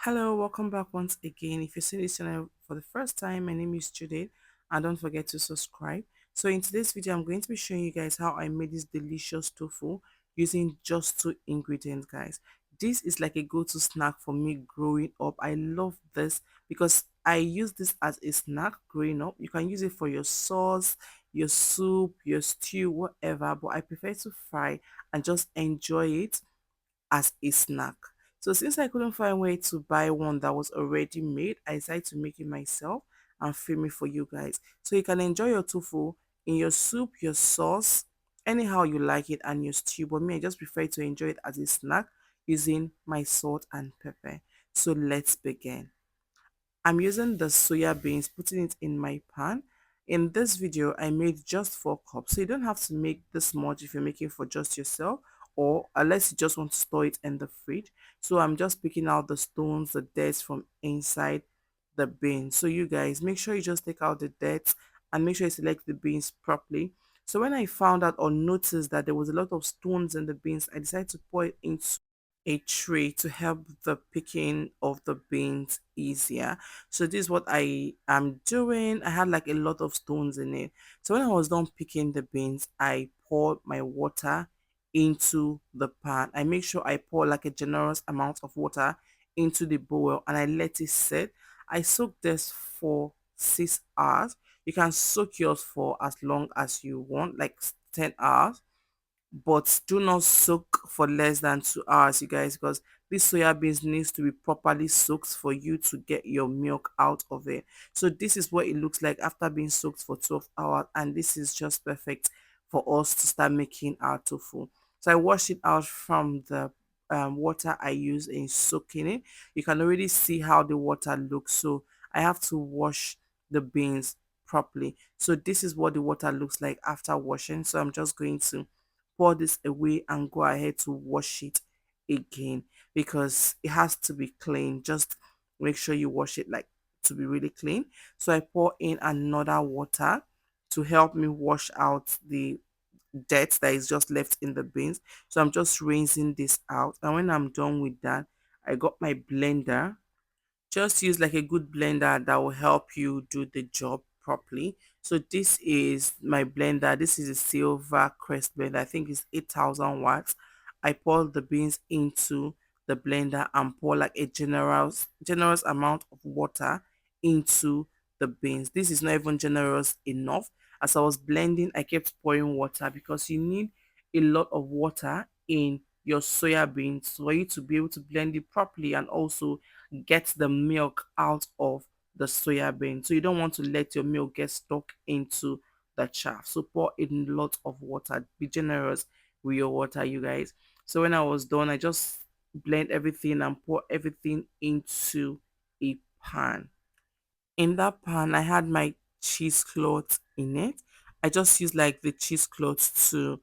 Hello, welcome back once again. If you're seeing this channel for the first time, my name is Judith, and don't forget to subscribe. So in today's video, I'm going to be showing you guys how I made this delicious tofu using just two ingredients, guys. This is like a go-to snack for me growing up. I love this because I use this as a snack growing up. You can use it for your sauce, your soup, your stew, whatever, but I prefer to fry and just enjoy it as a snack. So since I couldn't find where to buy one that was already made, I decided to make it myself and film it for you guys. So you can enjoy your tofu in your soup, your sauce, anyhow you like it, and your stew. But me, I just prefer to enjoy it as a snack using my salt and pepper. So let's begin. I'm using the soya beans, putting it in my pan. In this video, I made just 4 cups. So you don't have to make this much if you're making for just yourself or unless you just want to store it in the fridge. So I'm just picking out the stones, the dirt from inside the beans. So you guys, make sure you just take out the dirt and make sure you select the beans properly. So when I found out or noticed that there was a lot of stones in the beans, I decided to pour it into a tray to help the picking of the beans easier. So this is what I am doing. I had like a lot of stones in it. So when I was done picking the beans, I poured my water into the pan. I make sure I pour like a generous amount of water into the bowl and I let it sit. I soak this for 6 hours. You can soak yours for as long as you want, like 10 hours, but do not soak for less than 2 hours, you guys, because this soya beans needs to be properly soaked for you to get your milk out of it. So this is what it looks like after being soaked for 12 hours, and this is just perfect for us to start making our tofu. So I washed it out from the water I use in soaking it. You can already see how the water looks, so I have to wash the beans properly. So this is what the water looks like after washing. So I'm just going to pour this away and go ahead to wash it again because it has to be clean. Just make sure you wash it like to be really clean. So I pour in another water to help me wash out the dirt that is just left in the beans. So I'm just rinsing this out, and when I'm done with that, I got my blender. Just use like a good blender that will help you do the job properly. So this is my blender. This is a silver crest blender. I think it's 8,000 watts. I pour the beans into the blender and pour like a generous amount of water into the beans. This is not even generous enough. As I was blending, I kept pouring water because you need a lot of water in your soya beans for you to be able to blend it properly and also get the milk out of the soya bean. So you don't want to let your milk get stuck into the chaff. So pour in a lot of water. Be generous with your water, you guys. So when I was done, I just blend everything and pour everything into a pan. In that pan, I had my cheesecloth in it. I just used like the cheesecloth to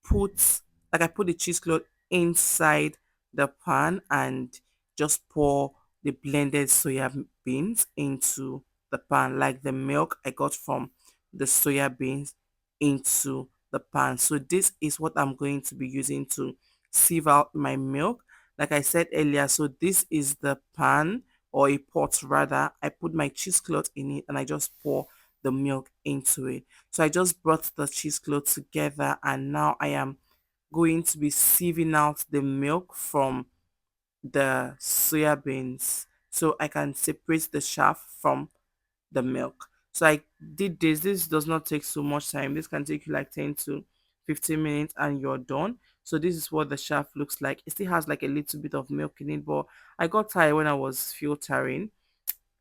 put, like I put the cheesecloth inside the pan and just pour the blended soya beans into the pan, like the milk I got from the soya beans into the pan. So this is what I'm going to be using to sieve out my milk. Like I said earlier, so this is the pan or a pot rather. I put my cheesecloth in it and I just pour the milk into it. So I just brought the cheesecloth together and now I am going to be sieving out the milk from the soya beans so I can separate the chaff from the milk. So I did this. This does not take so much time. This can take you like 10 to 15 minutes and you're done. So this is what the shaft looks like. It still has like a little bit of milk in it, but I got tired when I was filtering.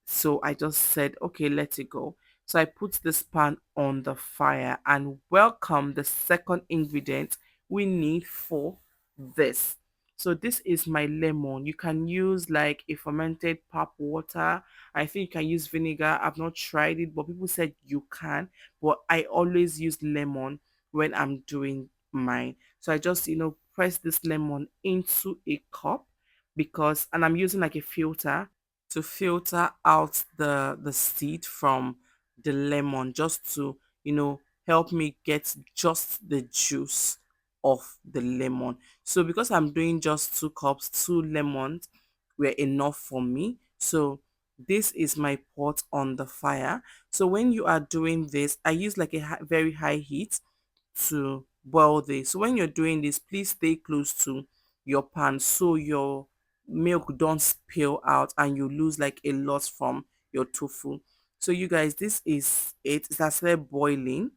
So I just said, okay, let it go. So I put this pan on the fire and welcome the second ingredient we need for this. So this is my lemon. You can use like a fermented pap water. I think you can use vinegar. I've not tried it, but people said you can. But I always use lemon when I'm doing mine. So I just, press this lemon into a cup because, and I'm using like a filter to filter out the seed from the lemon just to help me get just the juice of the lemon. So because I'm doing just 2 cups, 2 lemons, were enough for me. So this is my pot on the fire. So when you are doing this, I use like a very high heat to boil this. So when you're doing this, please stay close to your pan so your milk don't spill out and you lose like a lot from your tofu. So you guys, this is it. It has started boiling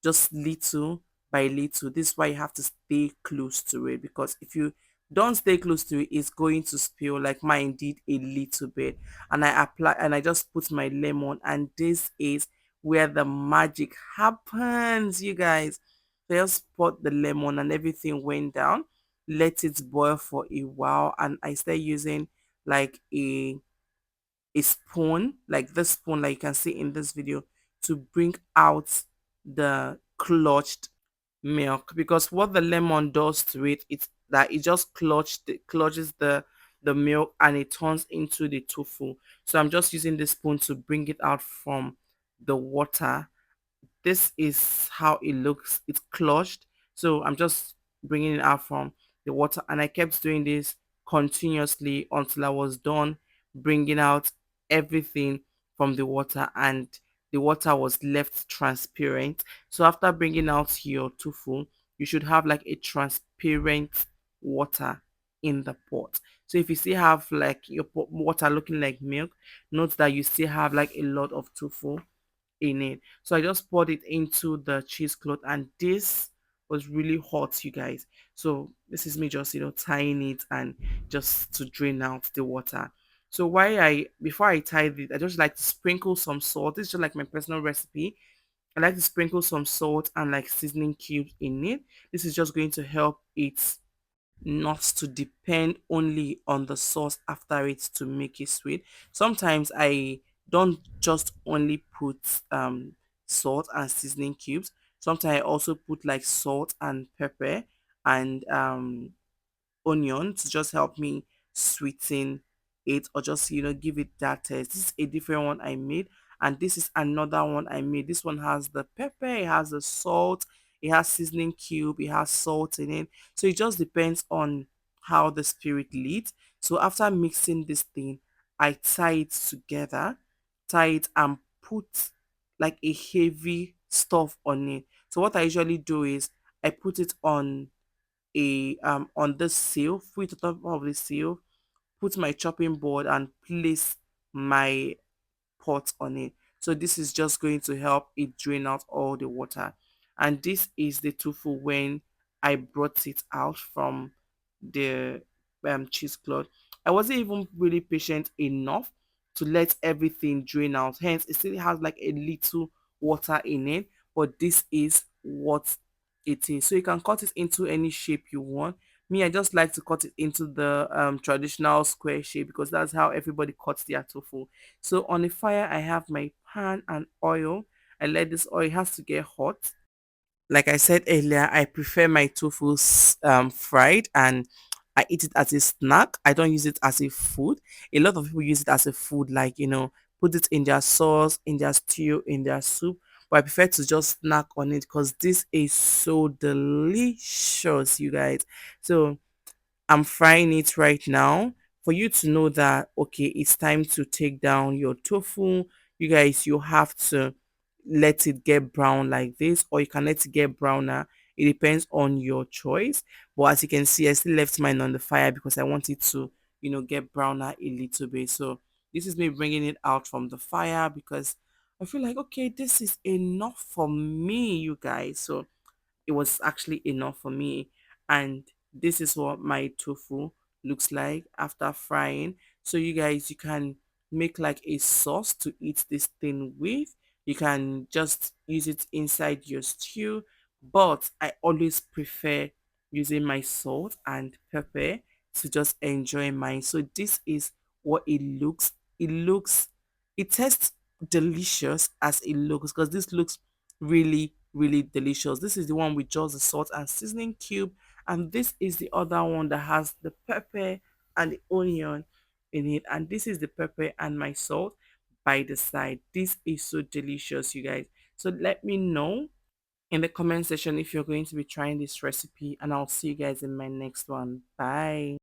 just little by little. This is why you have to stay close to it, because if you don't stay close to it, it's going to spill like mine did a little bit. And I just put my lemon, and this is where the magic happens, you guys. So just put the lemon and everything went down, let it boil for a while, and I started using like a spoon, like this spoon like you can see in this video, to bring out the clutched milk, because what the lemon does to it, it's that it just clutches the milk and it turns into the tofu. So I'm just using the spoon to bring it out from the water. This is how it looks. It's clutched. So I'm just bringing it out from the water, and I kept doing this continuously until I was done bringing out everything from the water, and the water was left transparent. So after bringing out your tofu, you should have like a transparent water in the pot. So if you still have like your water looking like milk, note that you still have like a lot of tofu in it. So I just poured it into the cheesecloth, and this was really hot, you guys. So this is me just tying it and just to drain out the water. So why I before I tie it, I just like to sprinkle some salt. This is just like my personal recipe. I like to sprinkle some salt and like seasoning cubes in it. This is just going to help it not to depend only on the sauce after it to make it sweet. Sometimes I don't just only put salt and seasoning cubes. Sometimes I also put like salt and pepper and onion to just help me sweeten it, or just give it that taste. This is a different one I made, and this is another one I made. This one has the pepper, it has the salt, it has seasoning cube, it has salt in it. So it just depends on how the spirit leads. So after mixing this thing, I tie it together, tie it and put like a heavy stuff on it. So what I usually do is I put it on the sill, put it on top of the sill, put my chopping board and place my pot on it. So this is just going to help it drain out all the water. And this is the tofu when I brought it out from the cheesecloth. I wasn't even really patient enough to let everything drain out. Hence, it still has like a little water in it, but this is what it is. So you can cut it into any shape you want. Me, I just like to cut it into the traditional square shape, because that's how everybody cuts their tofu. So on the fire, I have my pan and oil. I let this oil, it has to get hot. Like I said earlier, I prefer my tofu fried, and I eat it as a snack. I don't use it as a food. A lot of people use it as a food, like put it in their sauce, in their stew, in their soup. But I prefer to just snack on it because this is so delicious, you guys. So I'm frying it right now for you to know that okay, it's time to take down your tofu. You guys, you have to let it get brown like this, or you can let it get browner. It depends on your choice. But as you can see, I still left mine on the fire because I want it to, get browner a little bit. So this is me bringing it out from the fire because I feel like okay, this is enough for me, you guys. So it was actually enough for me. And this is what my tofu looks like after frying. So you guys, you can make like a sauce to eat this thing with. You can just use it inside your stew, but I always prefer using my salt and pepper to just enjoy mine. So this is what it looks. It tastes delicious as it looks, because this looks really, really delicious. This is the one with just the salt and seasoning cube, and this is the other one that has the pepper and the onion in it, and this is the pepper and my salt by the side. This is so delicious, you guys. So let me know in the comment section if you're going to be trying this recipe, and I'll see you guys in my next one. Bye.